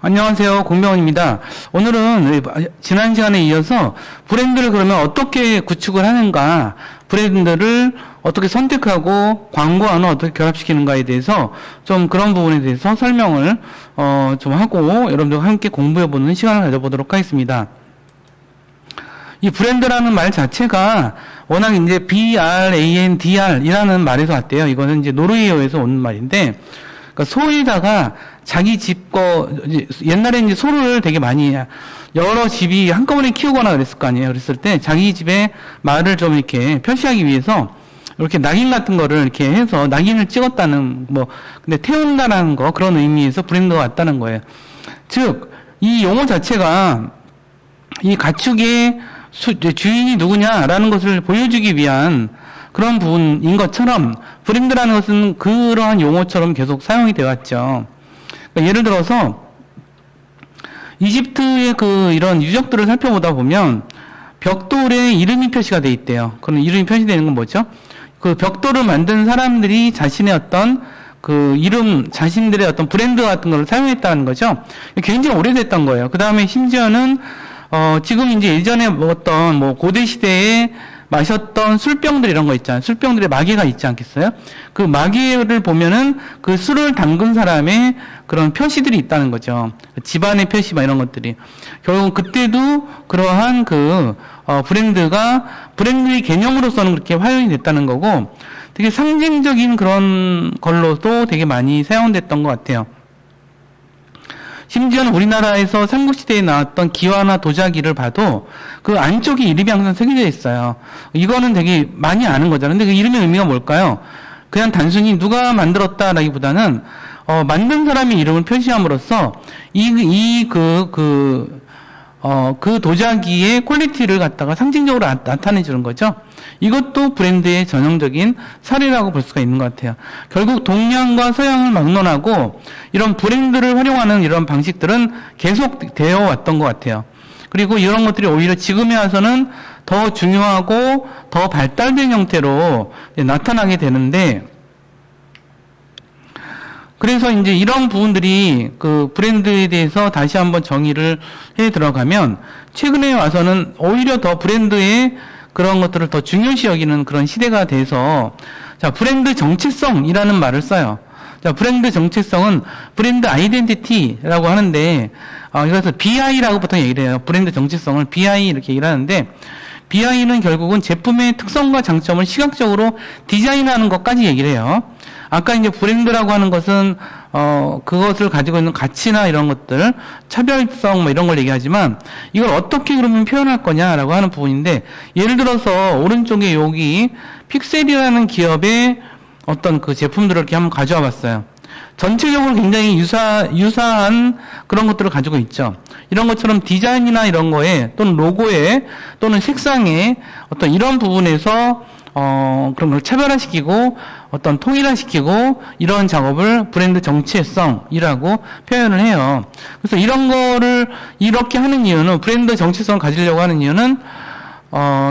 안녕하세요. 공병원입니다. 오늘은 지난 시간에 이어서 브랜드를 그러면 어떻게 구축을 하는가, 브랜드를 어떻게 선택하고 광고와는 어떻게 결합시키는가에 대해서 좀 그런 부분에 대해서 설명을 좀 하고 여러분들과 함께 공부해보는 시간을 가져보도록 하겠습니다. 이 브랜드라는 말 자체가 워낙 이제 BRANDR 이라는 말에서 왔대요. 이거는 이제 노르웨이어에서 온 말인데, 그러니까 소에다가 자기 집 옛날에 이제 소를 되게 많이 여러 집이 한꺼번에 키우거나 그랬을 거 아니에요. 그랬을 때 자기 집에 말을 좀 이렇게 표시하기 위해서 이렇게 낙인 같은 거를 이렇게 해서 낙인을 찍었다는, 근데 태운다는 거, 그런 의미에서 브랜드가 왔다는 거예요. 즉, 이 용어 자체가 이 가축의 주인이 누구냐라는 것을 보여주기 위한 그런 부분인 것처럼 브랜드라는 것은 그러한 용어처럼 계속 사용이 되어 왔죠. 그러니까 예를 들어서 이집트의 이런 유적들을 살펴보다 보면 벽돌에 이름이 표시가 되어 있대요. 그럼 이름이 표시되는 건 뭐죠? 그 벽돌을 만든 사람들이 자신의 어떤 자신들의 어떤 브랜드 같은 걸 사용했다는 거죠. 굉장히 오래됐던 거예요. 그 다음에 심지어는 지금 이제 예전에 먹었던 고대 시대에 마셨던 술병들 이런 거 있잖아요. 술병들의 마개가 있지 않겠어요? 그 마개를 보면은 그 술을 담근 사람의 그런 표시들이 있다는 거죠. 집안의 표시 이런 것들이. 결국 그때도 그러한 브랜드의 개념으로서는 그렇게 활용이 됐다는 거고, 되게 상징적인 그런 걸로도 되게 많이 사용됐던 것 같아요. 심지어는 우리나라에서 삼국시대에 나왔던 기와나 도자기를 봐도 그 안쪽에 이름이 항상 새겨져 있어요. 이거는 되게 많이 아는 거잖아요. 근데 그 이름의 의미가 뭘까요? 그냥 단순히 누가 만들었다라기보다는 만든 사람의 이름을 표시함으로써 그 도자기의 퀄리티를 갖다가 상징적으로 나타내 주는 거죠. 이것도 브랜드의 전형적인 사례라고 볼 수가 있는 것 같아요. 결국 동양과 서양을 막론하고 이런 브랜드를 활용하는 이런 방식들은 계속 되어 왔던 것 같아요. 그리고 이런 것들이 오히려 지금에 와서는 더 중요하고 더 발달된 형태로 나타나게 되는데, 그래서 이제 이런 부분들이 그 브랜드에 대해서 다시 한번 정의를 해 들어가면, 최근에 와서는 오히려 더 브랜드의 그런 것들을 더 중요시 여기는 그런 시대가 돼서, 브랜드 정체성이라는 말을 써요. 브랜드 정체성은 브랜드 아이덴티티라고 하는데, 그래서 BI라고 보통 얘기를 해요. 브랜드 정체성을 BI 이렇게 얘기를 하는데, BI는 결국은 제품의 특성과 장점을 시각적으로 디자인하는 것까지 얘기를 해요. 아까 이제 브랜드라고 하는 것은 그것을 가지고 있는 가치나 이런 것들, 차별성 이런 걸 얘기하지만, 이걸 어떻게 그러면 표현할 거냐라고 하는 부분인데, 예를 들어서 오른쪽에 여기 픽셀이라는 기업의 어떤 그 제품들을 이렇게 한번 가져와 봤어요. 전체적으로 굉장히 유사한 그런 것들을 가지고 있죠. 이런 것처럼 디자인이나 이런 거에, 또는 로고에, 또는 색상에 어떤 이런 부분에서 그런 걸 차별화시키고 어떤 통일화시키고 이런 작업을 브랜드 정체성이라고 표현을 해요. 그래서 이런 거를 이렇게 하는 이유는, 브랜드 정체성을 가지려고 하는 이유는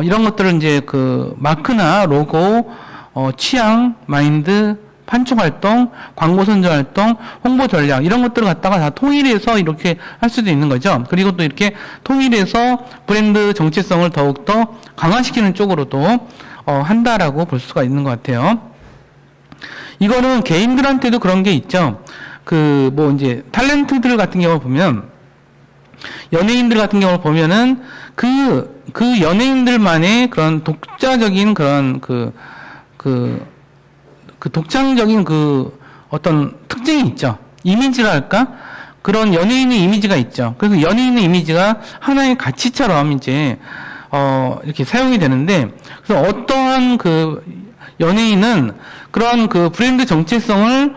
이런 것들을 이제 그 마크나 로고, 취향, 마인드, 판촉 활동, 광고 선전 활동, 홍보 전략 이런 것들을 갖다가 다 통일해서 이렇게 할 수도 있는 거죠. 그리고 또 이렇게 통일해서 브랜드 정체성을 더욱더 강화시키는 쪽으로도 한다라고 볼 수가 있는 것 같아요. 이거는 개인들한테도 그런 게 있죠. 이제 탤런트들 같은 경우를 보면, 연예인들 같은 경우를 보면은 그 연예인들만의 그런 독자적인 그런 독창적인 어떤 특징이 있죠. 이미지랄까? 그런 연예인의 이미지가 있죠. 그래서 연예인의 이미지가 하나의 가치처럼 이제 이렇게 사용이 되는데, 그래서 어떠한 연예인은 그런 브랜드 정체성을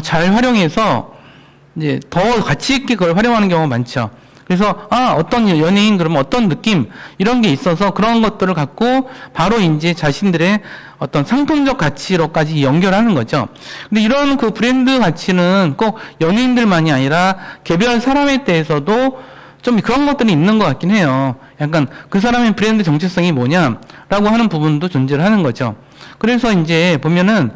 잘 활용해서 이제 더 가치 있게 그걸 활용하는 경우가 많죠. 그래서 어떤 연예인 그러면 어떤 느낌 이런 게 있어서 그런 것들을 갖고 바로 이제 자신들의 어떤 상품적 가치로까지 연결하는 거죠. 근데 이런 브랜드 가치는 꼭 연예인들만이 아니라 개별 사람에 대해서도 좀 그런 것들이 있는 것 같긴 해요. 약간 그 사람의 브랜드 정체성이 뭐냐라고 하는 부분도 존재를 하는 거죠. 그래서 이제 보면은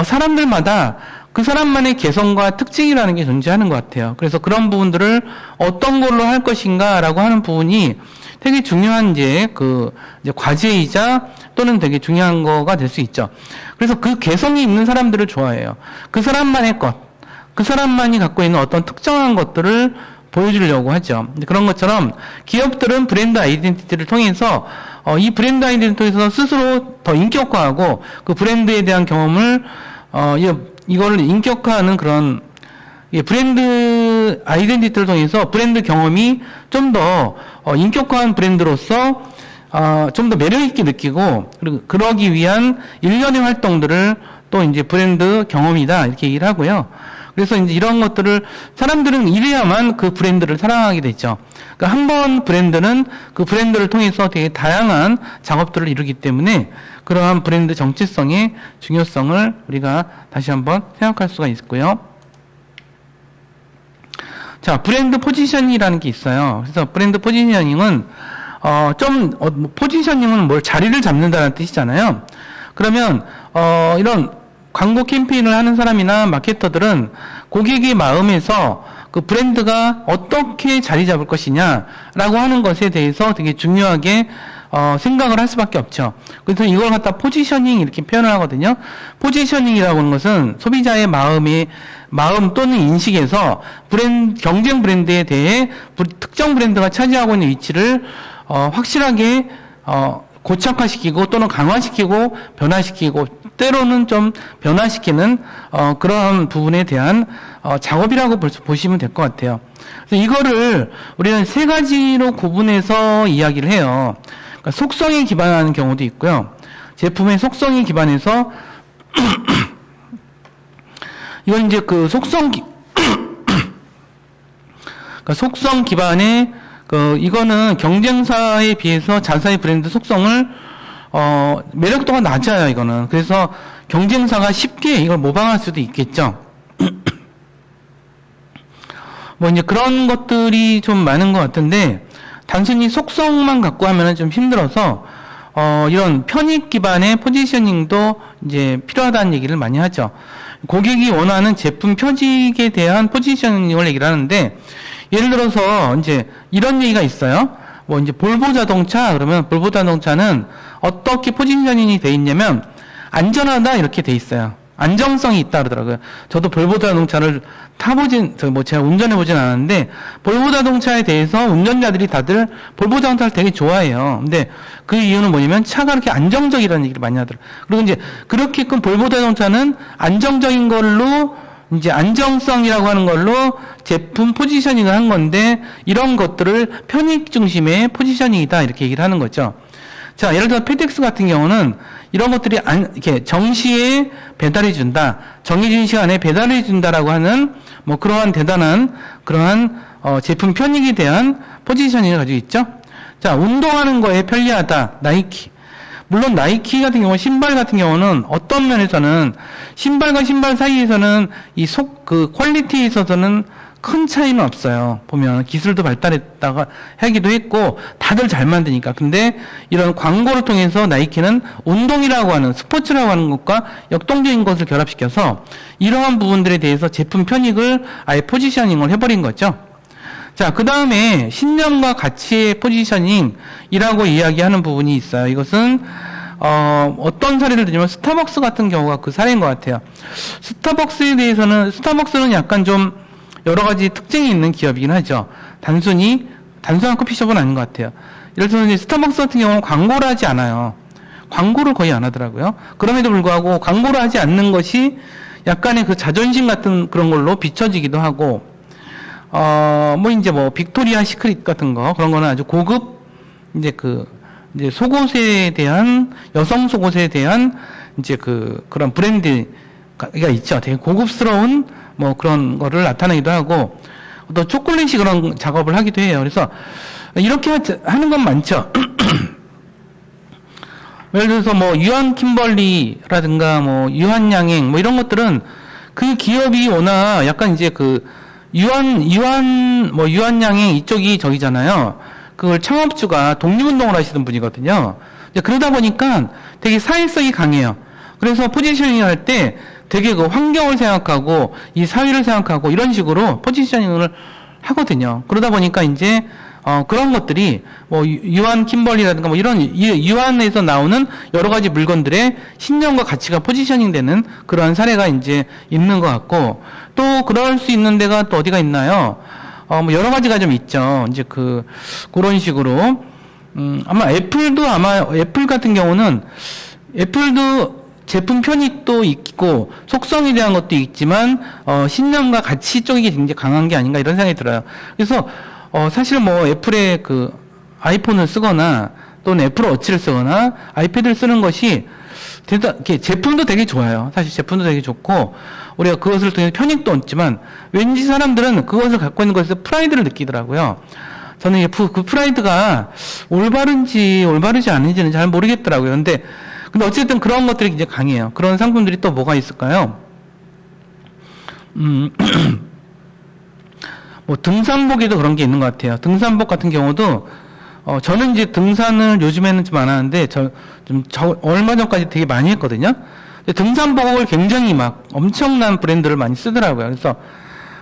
사람들마다 그 사람만의 개성과 특징이라는 게 존재하는 것 같아요. 그래서 그런 부분들을 어떤 걸로 할 것인가라고 하는 부분이 되게 중요한 이제 과제이자 또는 되게 중요한 거가 될 수 있죠. 그래서 그 개성이 있는 사람들을 좋아해요. 그 사람만의 것, 그 사람만이 갖고 있는 어떤 특정한 것들을 보여주려고 하죠. 그런 것처럼 기업들은 브랜드 아이덴티티를 통해서 이 브랜드 아이덴티티를 통해서 스스로 더 인격화하고 그 브랜드에 대한 경험을 이거를 인격화하는 그런 브랜드 아이덴티티를 통해서 브랜드 경험이 좀 더 인격화한 브랜드로서 좀 더 매력 있게 느끼고 그리고 그러기 위한 일련의 활동들을 또 이제 브랜드 경험이다 이렇게 얘기를 하고요. 그래서 이제 이런 것들을 사람들은 이래야만 그 브랜드를 사랑하게 되죠. 그러니까 한 번 브랜드는 그 브랜드를 통해서 되게 다양한 작업들을 이루기 때문에 그러한 브랜드 정체성의 중요성을 우리가 다시 한번 생각할 수가 있고요. 자, 브랜드 포지셔닝이라는 게 있어요. 그래서 브랜드 포지셔닝은 포지셔닝은 뭘 자리를 잡는다는 뜻이잖아요. 그러면 이런 광고 캠페인을 하는 사람이나 마케터들은 고객의 마음에서 그 브랜드가 어떻게 자리 잡을 것이냐라고 하는 것에 대해서 되게 중요하게 생각을 할 수밖에 없죠. 그래서 이걸 갖다 포지셔닝 이렇게 표현을 하거든요. 포지셔닝이라고 하는 것은 소비자의 마음 또는 인식에서 경쟁 브랜드에 대해 특정 브랜드가 차지하고 있는 위치를 확실하게 고착화시키고 또는 강화시키고 변화시키고 때로는 좀 변화시키는 그런 부분에 대한 작업이라고 보시면 될 것 같아요. 그래서 이거를 우리는 세 가지로 구분해서 이야기를 해요. 그러니까 속성에 기반하는 경우도 있고요. 제품의 속성에 기반해서 이건 이제 그 속성 그러니까 속성 기반의 이거는 경쟁사에 비해서 자사의 브랜드 속성을 매력도가 낮아요, 이거는. 그래서 경쟁사가 쉽게 이걸 모방할 수도 있겠죠. 뭐 이제 그런 것들이 좀 많은 것 같은데 단순히 속성만 갖고 하면은 좀 힘들어서 이런 편익 기반의 포지셔닝도 이제 필요하다는 얘기를 많이 하죠. 고객이 원하는 제품 표직에 대한 포지셔닝을 얘기를 하는데 예를 들어서 이제 이런 얘기가 있어요. 뭐 이제 볼보 자동차 그러면 볼보 자동차는 어떻게 포지셔닝이 돼 있냐면 안전하다 이렇게 돼 있어요. 안정성이 있다 그러더라고요. 저도 볼보 자동차를 제가 운전해보진 않았는데 볼보 자동차에 대해서 운전자들이 다들 볼보 자동차를 되게 좋아해요. 근데 그 이유는 뭐냐면 차가 그렇게 안정적이라는 얘기를 많이 하더라고요. 그리고 이제 그렇게끔 볼보 자동차는 안정적인 걸로 이제 안정성이라고 하는 걸로 제품 포지셔닝을 한 건데 이런 것들을 편익 중심의 포지셔닝이다 이렇게 얘기를 하는 거죠. 자, 예를 들어 페덱스 같은 경우는 이런 것들이 이렇게 정시에 배달해 준다, 정해진 시간에 배달해 준다라고 하는 뭐 그러한 대단한 그러한 제품 편익에 대한 포지셔닝을 가지고 있죠. 자, 운동하는 거에 편리하다, 나이키. 물론 나이키 같은 경우 신발 같은 경우는 어떤 면에서는 신발과 신발 사이에서는 그 퀄리티에 있어서는 큰 차이는 없어요. 보면 기술도 발달했다가 하기도 했고 다들 잘 만드니까. 근데 이런 광고를 통해서 나이키는 운동이라고 하는 스포츠라고 하는 것과 역동적인 것을 결합시켜서 이러한 부분들에 대해서 제품 편익을 아예 포지셔닝을 해버린 거죠. 자, 그 다음에 신념과 가치의 포지셔닝이라고 이야기하는 부분이 있어요. 이것은 어떤 사례를 들면 스타벅스 같은 경우가 그 사례인 것 같아요. 스타벅스는 약간 좀 여러 가지 특징이 있는 기업이긴 하죠. 단순한 커피숍은 아닌 것 같아요. 예를 들어서 이제 스타벅스 같은 경우는 광고를 하지 않아요. 광고를 거의 안 하더라고요. 그럼에도 불구하고 광고를 하지 않는 것이 약간의 그 자존심 같은 그런 걸로 비춰지기도 하고, 빅토리아 시크릿 같은 거, 그런 거는 아주 고급, 이제 속옷에 대한, 여성 속옷에 대한, 그런 브랜드가 있죠. 되게 고급스러운, 뭐 그런 거를 나타내기도 하고, 또 초콜릿이 그런 작업을 하기도 해요. 그래서, 이렇게 하는 건 많죠. 예를 들어서 유한 킴벌리라든가 유한양행 이런 것들은 그 기업이 워낙 약간 유한양행 이쪽이 저기잖아요. 그걸 창업주가 독립운동을 하시던 분이거든요. 그러다 보니까 되게 사회성이 강해요. 그래서 포지셔닝 할 때 되게 그 환경을 생각하고 이 사회를 생각하고 이런 식으로 포지셔닝을 하거든요. 그러다 보니까 이제 그런 것들이 뭐 유한 킴벌리라든가 뭐 이런 유한에서 나오는 여러 가지 물건들의 신념과 가치가 포지셔닝 되는 그러한 사례가 이제 있는 것 같고, 또 그럴 수 있는 데가 또 어디가 있나요? 뭐 여러 가지가 좀 있죠. 이제 그런 식으로 아마 애플 같은 경우는 애플도 제품 편익도 있고 속성에 대한 것도 있지만 신념과 가치 쪽이 굉장히 강한 게 아닌가 이런 생각이 들어요. 그래서 사실 뭐 애플의 그 아이폰을 쓰거나 또는 애플워치를 쓰거나 아이패드를 쓰는 것이 제품도 되게 좋아요. 사실 제품도 되게 좋고 우리가 그것을 통해 편익도 얻지만 왠지 사람들은 그것을 갖고 있는 것에서 프라이드를 느끼더라고요. 저는 그 프라이드가 올바른지 올바르지 않은지는 잘 모르겠더라고요. 근데 어쨌든 그런 것들이 굉장히 강해요. 그런 상품들이 또 뭐가 있을까요? 뭐 등산복에도 그런 게 있는 것 같아요. 등산복 같은 경우도 저는 이제 등산을 요즘에는 좀 안 하는데 얼마 전까지 되게 많이 했거든요. 등산복을 굉장히 막 엄청난 브랜드를 많이 쓰더라고요. 그래서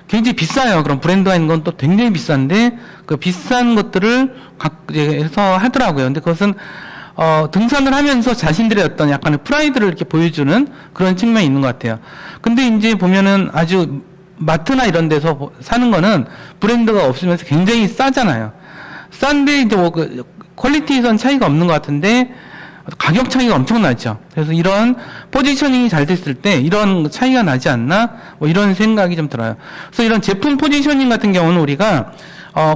굉장히 비싸요. 그런 브랜드가 있는 건 또 굉장히 비싼데 그 비싼 것들을 해서 하더라고요. 근데 그것은 등산을 하면서 자신들의 어떤 약간의 프라이드를 이렇게 보여주는 그런 측면이 있는 것 같아요. 근데 이제 보면은 아주 마트나 이런 데서 사는 거는 브랜드가 없으면서 굉장히 싸잖아요. 싼데 이제 뭐 퀄리티에선 차이가 없는 것 같은데 가격 차이가 엄청나죠. 그래서 이런 포지셔닝이 잘 됐을 때 이런 차이가 나지 않나? 뭐 이런 생각이 좀 들어요. 그래서 이런 제품 포지셔닝 같은 경우는 우리가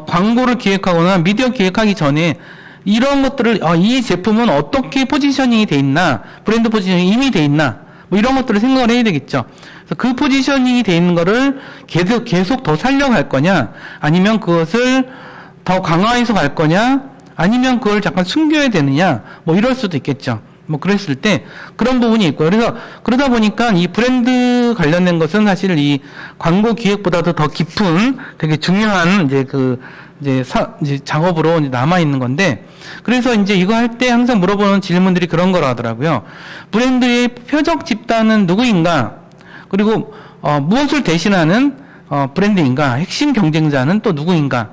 광고를 기획하거나 미디어 기획하기 전에 이런 것들을 이 제품은 어떻게 포지셔닝이 돼 있나, 브랜드 포지셔닝이 이미 돼 있나, 뭐 이런 것들을 생각을 해야 되겠죠. 그래서 그 포지셔닝이 돼 있는 거를 계속 더 살려갈 거냐, 아니면 그것을 더 강화해서 갈 거냐, 아니면 그걸 잠깐 숨겨야 되느냐, 뭐 이럴 수도 있겠죠. 뭐 그랬을 때 그런 부분이 있고요. 그래서 그러다 보니까 이 브랜드 관련된 것은 사실 이 광고 기획보다도 더 깊은 되게 중요한 이제 작업으로 남아 있는 건데, 그래서 이제 이거 할 때 항상 물어보는 질문들이 그런 거라 하더라고요. 브랜드의 표적 집단은 누구인가? 그리고 무엇을 대신하는 브랜드인가? 핵심 경쟁자는 또 누구인가?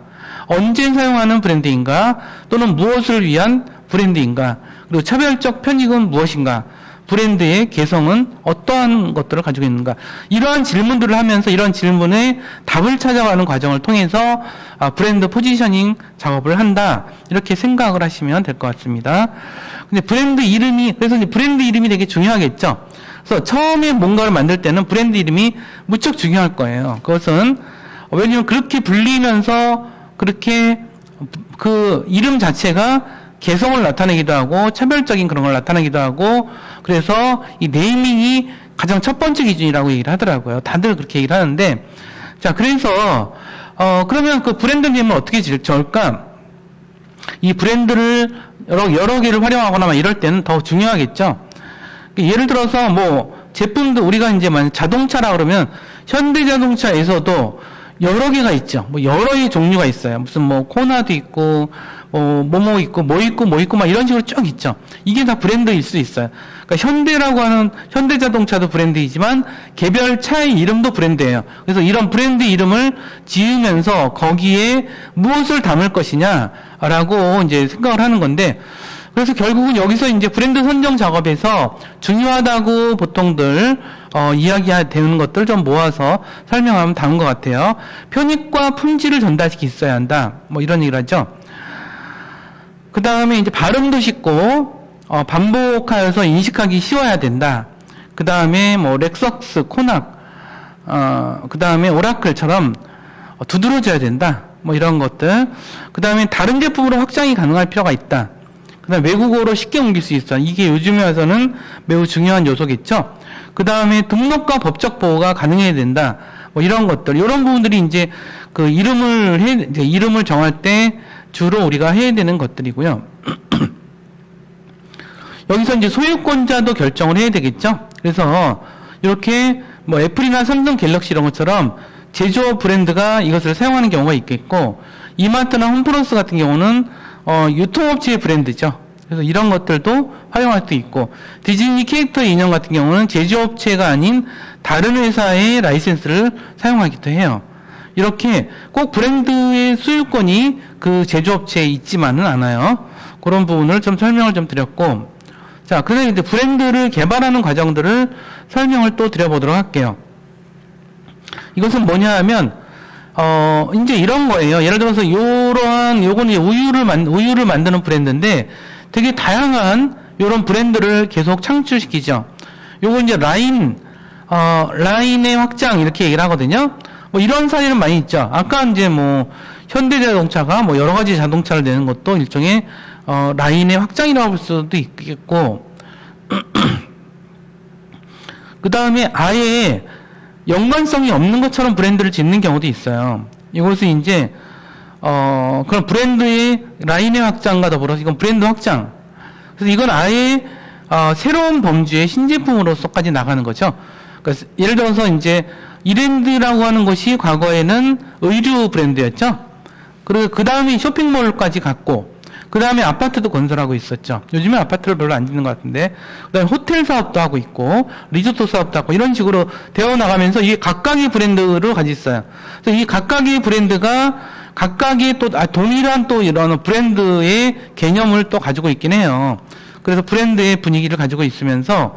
언제 사용하는 브랜드인가? 또는 무엇을 위한 브랜드인가? 그리고 차별적 편익은 무엇인가? 브랜드의 개성은 어떠한 것들을 가지고 있는가? 이러한 질문들을 하면서 이런 질문에 답을 찾아가는 과정을 통해서 브랜드 포지셔닝 작업을 한다. 이렇게 생각을 하시면 될 것 같습니다. 근데 그래서 이제 브랜드 이름이 되게 중요하겠죠? 그래서 처음에 뭔가를 만들 때는 브랜드 이름이 무척 중요할 거예요. 그것은 왜냐하면 그렇게 불리면서 그렇게 그 이름 자체가 개성을 나타내기도 하고 차별적인 그런 걸 나타내기도 하고, 그래서 이 네이밍이 가장 첫 번째 기준이라고 얘기를 하더라고요. 다들 그렇게 얘기를 하는데, 자, 그래서 그러면 그 브랜드 네임을 어떻게 지을까? 이 브랜드를 여러 개를 활용하거나 막 이럴 때는 더 중요하겠죠. 예를 들어서 뭐 제품도 우리가 이제 만약 자동차라 그러면 현대자동차에서도 여러 개가 있죠. 뭐 여러 개의 종류가 있어요. 무슨 뭐 코나도 있고 뭐뭐 있고 뭐 있고 막 이런 식으로 쭉 있죠. 이게 다 브랜드일 수 있어요. 그러니까 현대라고 하는 현대자동차도 브랜드이지만 개별 차의 이름도 브랜드예요. 그래서 이런 브랜드 이름을 지으면서 거기에 무엇을 담을 것이냐라고 이제 생각을 하는 건데, 그래서 결국은 여기서 이제 브랜드 선정 작업에서 중요하다고 보통들 이야기되는 것들 좀 모아서 설명하면 다음 것 같아요. 편익과 품질을 전달시키 있어야 한다. 뭐 이런 얘기를 하죠. 그 다음에 이제 발음도 쉽고 반복하여서 인식하기 쉬워야 된다. 그 다음에 뭐 렉석스, 코낙, 그 다음에 오라클처럼 두드러져야 된다. 뭐 이런 것들. 그 다음에 다른 제품으로 확장이 가능할 필요가 있다. 그 다음에 외국어로 쉽게 옮길 수 있어. 이게 요즘에 와서는 매우 중요한 요소겠죠. 그 다음에 등록과 법적 보호가 가능해야 된다. 뭐 이런 것들, 이런 부분들이 이제 그 이름을 정할 때 주로 우리가 해야 되는 것들이고요. 여기서 이제 소유권자도 결정을 해야 되겠죠. 그래서 이렇게 뭐 애플이나 삼성, 갤럭시 이런 것처럼 제조업 브랜드가 이것을 사용하는 경우가 있겠고, 이마트나 홈플러스 같은 경우는 유통업체의 브랜드죠. 그래서 이런 것들도 활용할 수 있고, 디즈니 캐릭터 인형 같은 경우는 제조업체가 아닌 다른 회사의 라이센스를 사용하기도 해요. 이렇게 꼭 브랜드의 소유권이 그 제조업체에 있지만은 않아요. 그런 부분을 좀 설명을 좀 드렸고, 자, 그다음에 이제 브랜드를 개발하는 과정들을 설명을 또 드려보도록 할게요. 이것은 뭐냐 하면, 이제 이런 거예요. 예를 들어서 요건 이제 우유를 만드는 브랜드인데 되게 다양한 요런 브랜드를 계속 창출시키죠. 요거 이제 라인의 확장 이렇게 얘기를 하거든요. 뭐 이런 사례는 많이 있죠. 아까 이제 뭐 현대자동차가 뭐 여러 가지 자동차를 내는 것도 일종의 라인의 확장이라고 볼 수도 있겠고, 그 다음에 아예 연관성이 없는 것처럼 브랜드를 짓는 경우도 있어요. 이것은 이제 그런 브랜드의 라인의 확장과 더불어서 이건 브랜드 확장. 그래서 이건 아예 새로운 범주의 신제품으로서까지 나가는 거죠. 그러니까 예를 들어서 이제 이랜드라고 하는 것이 과거에는 의류 브랜드였죠. 그리고 그 다음에 쇼핑몰까지 갔고, 그 다음에 아파트도 건설하고 있었죠. 요즘에 아파트를 별로 안 짓는 것 같은데, 그 다음에 호텔 사업도 하고 있고, 리조트 사업도 하고, 이런 식으로 되어 나가면서 이게 각각의 브랜드를 가지고 있어요. 그래서 이 각각의 브랜드가 각각의 또 동일한 또 이런 브랜드의 개념을 또 가지고 있긴 해요. 그래서 브랜드의 분위기를 가지고 있으면서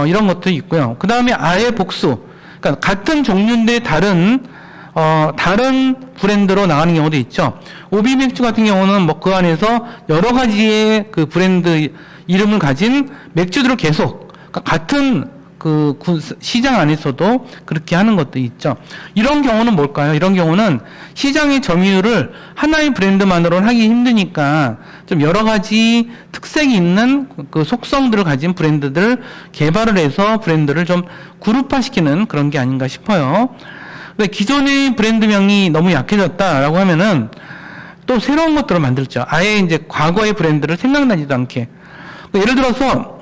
이런 것도 있고요. 그 다음에 아예 복수. 그러니까 같은 종류인데 다른 브랜드로 나가는 경우도 있죠. 오비 맥주 같은 경우는 뭐 그 안에서 여러 가지의 그 브랜드 이름을 가진 맥주들을 계속, 그러니까 같은 그 시장 안에서도 그렇게 하는 것도 있죠. 이런 경우는 뭘까요? 이런 경우는 시장의 점유율을 하나의 브랜드만으로는 하기 힘드니까 좀 여러 가지 특색이 있는 그 속성들을 가진 브랜드들을 개발을 해서 브랜드를 좀 그룹화시키는 그런 게 아닌가 싶어요. 근데 기존의 브랜드명이 너무 약해졌다라고 하면은 또 새로운 것들을 만들죠. 아예 이제 과거의 브랜드를 생각나지도 않게. 예를 들어서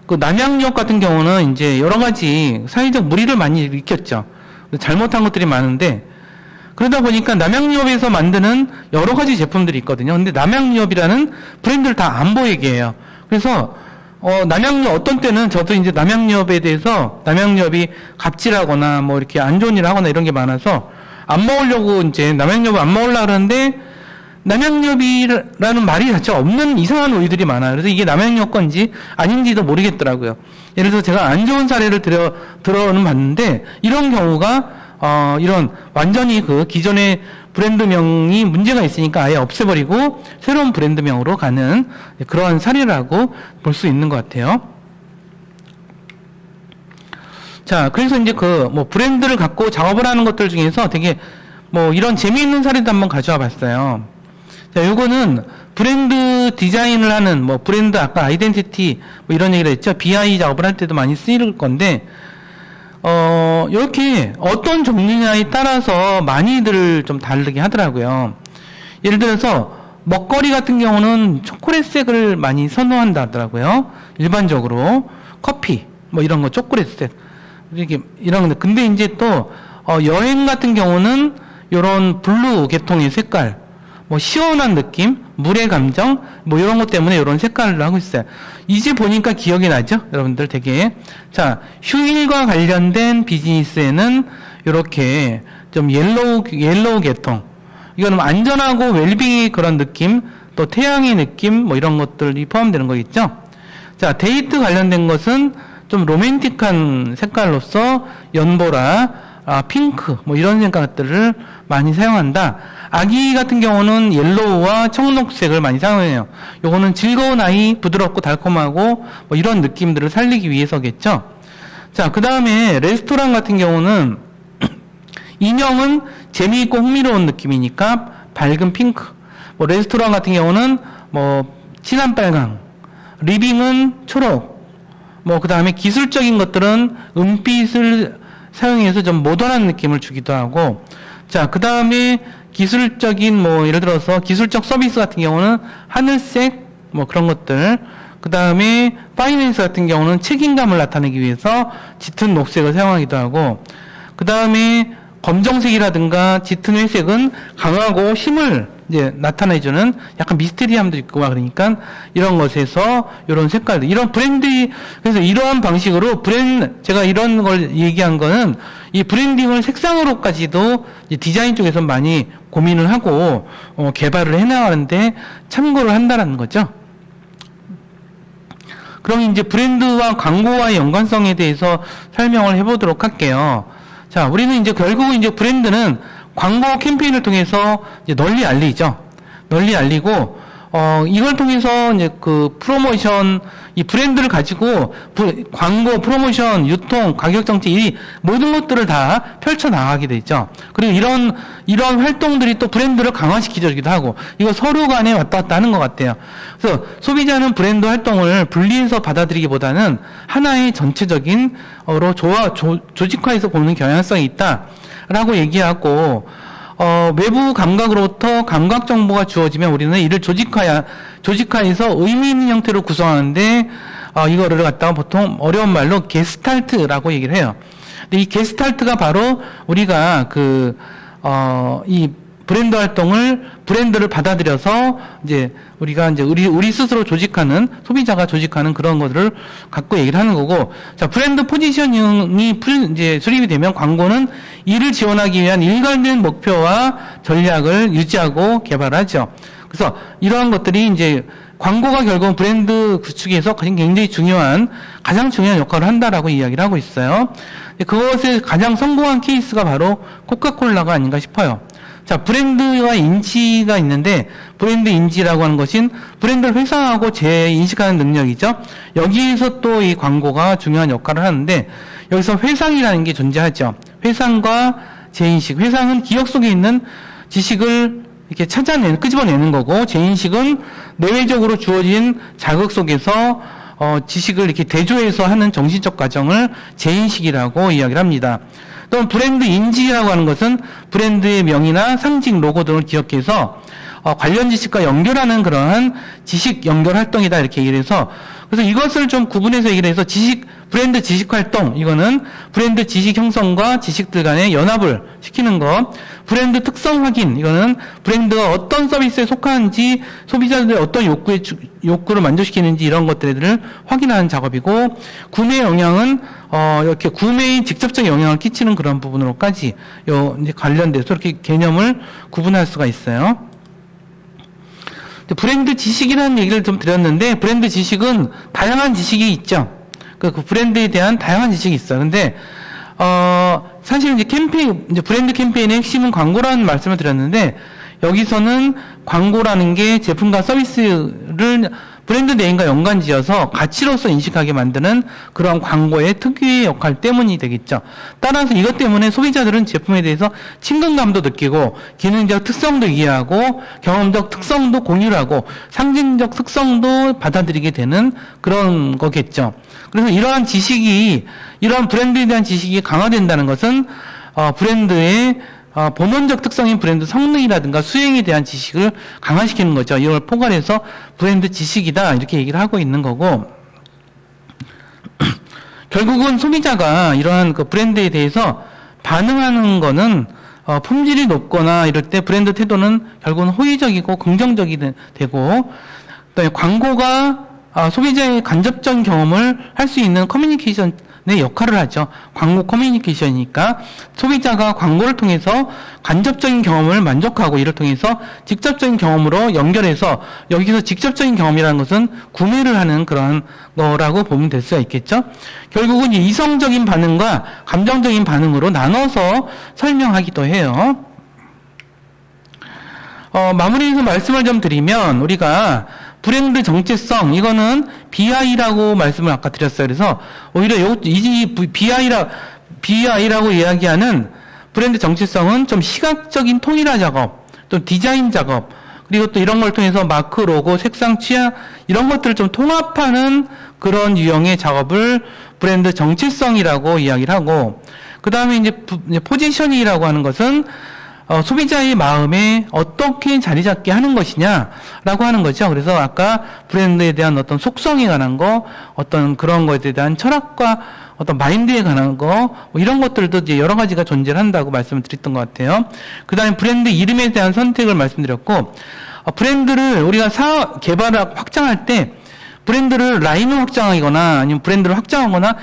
그 남양유업 같은 경우는 이제 여러 가지 사회적 물의를 많이 일으켰죠. 잘못한 것들이 많은데, 그러다 보니까 남양유업에서 만드는 여러 가지 제품들이 있거든요. 근데 남양유업이라는 브랜드를 다 안 보이게 해요. 그래서 남양유업 어떤 때는 저도 이제 남양유업에 대해서 남양유업이 갑질하거나 뭐 이렇게 안 좋은 일을 하거나 이런 게 많아서 안 먹으려고 이제 남양유업을 안 먹으려고 그러는데, 남양유업이라는 말이 자체가 없는 이상한 우유들이 많아요. 그래서 이게 남양유업 건지 아닌지도 모르겠더라고요. 예를 들어서 제가 안 좋은 사례를 들어는 봤는데, 이런 경우가 이런 완전히 그 기존의 브랜드명이 문제가 있으니까 아예 없애버리고 새로운 브랜드명으로 가는 그러한 사례라고 볼 수 있는 것 같아요. 자, 그래서 이제 그 뭐 브랜드를 갖고 작업을 하는 것들 중에서 되게 뭐 이런 재미있는 사례도 한번 가져와 봤어요. 자, 요거는 브랜드 디자인을 하는 뭐 브랜드 아까 아이덴티티 뭐 이런 얘기를 했죠. BI 작업을 할 때도 많이 쓰일 건데, 이렇게 어떤 종류냐에 따라서 많이들 좀 다르게 하더라고요. 예를 들어서 먹거리 같은 경우는 초콜릿색을 많이 선호한다 하더라고요. 일반적으로 커피 뭐 이런 거 초콜릿색 이렇게 이런 건데, 근데 이제 또 여행 같은 경우는 이런 블루 계통의 색깔, 뭐 시원한 느낌, 물의 감정, 뭐 이런 것 때문에 이런 색깔을 하고 있어요. 이제 보니까 기억이 나죠? 여러분들 되게. 자, 휴일과 관련된 비즈니스에는 이렇게 좀 옐로우 계통. 이거는 안전하고 웰빙의 그런 느낌, 또 태양의 느낌, 뭐 이런 것들이 포함되는 거겠죠? 자, 데이트 관련된 것은 좀 로맨틱한 색깔로서 연보라, 핑크, 뭐 이런 색깔들을 많이 사용한다. 아기 같은 경우는 옐로우와 청록색을 많이 사용해요. 요거는 즐거운 아이, 부드럽고 달콤하고 뭐 이런 느낌들을 살리기 위해서겠죠. 자, 그 다음에 레스토랑 같은 경우는 인형은 재미있고 흥미로운 느낌이니까 밝은 핑크. 뭐 레스토랑 같은 경우는 뭐 진한 빨강, 리빙은 초록. 뭐 그 다음에 기술적인 것들은 은빛을 사용해서 좀 모던한 느낌을 주기도 하고, 자, 그 다음에 기술적인 뭐 예를 들어서 기술적 서비스 같은 경우는 하늘색 뭐 그런 것들, 그 다음에 파이낸스 같은 경우는 책임감을 나타내기 위해서 짙은 녹색을 사용하기도 하고, 그 다음에 검정색이라든가 짙은 회색은 강하고 힘을 이제 나타내주는 약간 미스테리함도 있고 막 그러니까 이런 것에서 이런 색깔들, 이런 브랜드, 그래서 이러한 방식으로 제가 이런 걸 얘기한 거는 이 브랜딩을 색상으로까지도 이제 디자인 쪽에서 많이 고민을 하고 개발을 해나가는데 참고를 한다라는 거죠. 그럼 이제 브랜드와 광고와의 연관성에 대해서 설명을 해보도록 할게요. 자, 우리는 이제 결국은 이제 브랜드는 광고 캠페인을 통해서 이제 널리 알리죠. 널리 알리고, 이걸 통해서 이제 그 프로모션, 이 브랜드를 가지고 광고, 프로모션, 유통, 가격 정책, 이 모든 것들을 다 펼쳐나가게 되죠. 그리고 이런 활동들이 또 브랜드를 강화시키기도 하고, 이거 서로 간에 왔다 갔다 하는 것 같아요. 그래서 소비자는 브랜드 활동을 분리해서 받아들이기보다는 하나의 전체적인, 조직화해서 보는 경향성이 있다라고 얘기하고, 외부 감각으로부터 감각 정보가 주어지면 우리는 이를 조직화해서 의미 있는 형태로 구성하는데, 이거를 갖다가 보통 어려운 말로 게스탈트라고 얘기를 해요. 근데 이 게스탈트가 바로 우리가 이 브랜드 브랜드를 받아들여서 우리가 우리 스스로 조직하는, 소비자가 조직하는 그런 것들을 갖고 얘기를 하는 거고, 자, 브랜드 포지셔닝이 수립이 되면 광고는 이를 지원하기 위한 일관된 목표와 전략을 유지하고 개발하죠. 그래서 이러한 것들이 이제 광고가 결국 브랜드 구축에서 가장 중요한 역할을 한다라고 이야기를 하고 있어요. 그것의 가장 성공한 케이스가 바로 코카콜라가 아닌가 싶어요. 자, 브랜드와 인지가 있는데, 브랜드 인지라고 하는 것은 브랜드를 회상하고 재인식하는 능력이죠. 여기에서 또 이 광고가 중요한 역할을 하는데, 여기서 회상이라는 게 존재하죠. 회상과 재인식. 회상은 기억 속에 있는 지식을 이렇게 끄집어내는 거고, 재인식은 내외적으로 주어진 자극 속에서 지식을 이렇게 대조해서 하는 정신적 과정을 재인식이라고 이야기를 합니다. 또 브랜드 인지라고 하는 것은 브랜드의 명이나 상징, 로고 등을 기억해서 관련 지식과 연결하는 그러한 지식 연결 활동이다, 이렇게 얘기를 해서, 그래서 이것을 좀 구분해서 얘기를 해서 브랜드 지식 활동, 이거는 브랜드 지식 형성과 지식들 간의 연합을 시키는 것. 브랜드 특성 확인, 이거는 브랜드가 어떤 서비스에 속하는지, 소비자들의 어떤 욕구를 만족시키는지, 이런 것들을 확인하는 작업이고, 구매 영향은 이렇게 구매에 직접적인 영향을 끼치는 그런 부분으로까지 이제 관련돼서 이렇게 개념을 구분할 수가 있어요. 브랜드 지식이라는 얘기를 좀 드렸는데, 브랜드 지식은 다양한 지식이 있죠. 그 브랜드에 대한 다양한 지식이 있어요. 근데 사실 이제 브랜드 캠페인의 핵심은 광고라는 말씀을 드렸는데, 여기서는 광고라는 게 제품과 서비스를 브랜드 네임과 연관지어서 가치로서 인식하게 만드는 그런 광고의 특유의 역할 때문이 되겠죠. 따라서 이것 때문에 소비자들은 제품에 대해서 친근감도 느끼고, 기능적 특성도 이해하고, 경험적 특성도 공유를 하고, 상징적 특성도 받아들이게 되는 그런 거겠죠. 그래서 이러한 브랜드에 대한 지식이 강화된다는 것은 브랜드의 본원적 특성인 브랜드 성능이라든가 수행에 대한 지식을 강화시키는 거죠. 이걸 포괄해서 브랜드 지식이다, 이렇게 얘기를 하고 있는 거고, 결국은 소비자가 이러한 그 브랜드에 대해서 반응하는 거는 품질이 높거나 이럴 때 브랜드 태도는 결국은 호의적이고 긍정적이 되고, 그다음에 광고가 소비자의 간접적인 경험을 할 수 있는 커뮤니케이션의 역할을 하죠. 광고 커뮤니케이션이니까 소비자가 광고를 통해서 간접적인 경험을 만족하고, 이를 통해서 직접적인 경험으로 연결해서, 여기서 직접적인 경험이라는 것은 구매를 하는 그런 거라고 보면 될 수가 있겠죠. 결국은 이성적인 반응과 감정적인 반응으로 나눠서 설명하기도 해요. 마무리해서 말씀을 좀 드리면, 우리가 브랜드 정체성, 이거는 BI라고 말씀을 아까 드렸어요. 그래서 오히려 이 BI라고 이야기하는 브랜드 정체성은 좀 시각적인 통일화 작업, 또 디자인 작업, 그리고 또 이런 걸 통해서 마크, 로고, 색상, 취향, 이런 것들을 좀 통합하는 그런 유형의 작업을 브랜드 정체성이라고 이야기를 하고, 그 다음에 이제 포지셔닝이라고 하는 것은 소비자의 마음에 어떻게 자리 잡게 하는 것이냐라고 하는 거죠. 그래서 아까 브랜드에 대한 어떤 속성에 관한 거, 어떤 그런 것에 대한 철학과 어떤 마인드에 관한 거, 뭐 이런 것들도 이제 여러 가지가 존재를 한다고 말씀을 드렸던 것 같아요. 그 다음에 브랜드 이름에 대한 선택을 말씀드렸고, 브랜드를 우리가 사업, 개발하고 확장할 때, 브랜드를 라인을 확장하거나 아니면 브랜드를 확장하거나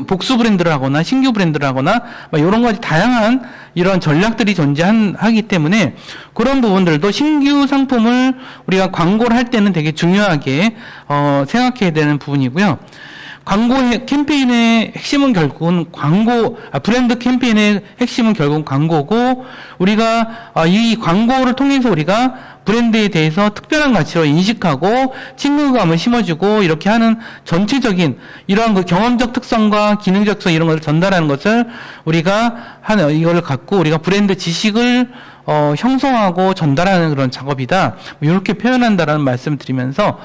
복수 브랜드를 하거나 신규 브랜드를 하거나 이런 가지 다양한 이런 전략들이 존재하기 때문에 그런 부분들도 신규 상품을 우리가 광고를 할 때는 되게 중요하게 생각해야 되는 부분이고요. 광고 캠페인의 핵심은 결국은 브랜드 캠페인의 핵심은 결국은 광고고, 우리가 이 광고를 통해서 우리가 브랜드에 대해서 특별한 가치로 인식하고 친근감을 심어주고 이렇게 하는 전체적인 이러한 그 경험적 특성과 기능적 특성 이런 것을 전달하는 것을 우리가 이걸 갖고 우리가 브랜드 지식을 형성하고 전달하는 그런 작업이다. 이렇게 표현한다라는 말씀을 드리면서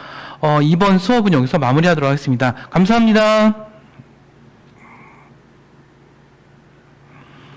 이번 수업은 여기서 마무리하도록 하겠습니다. 감사합니다.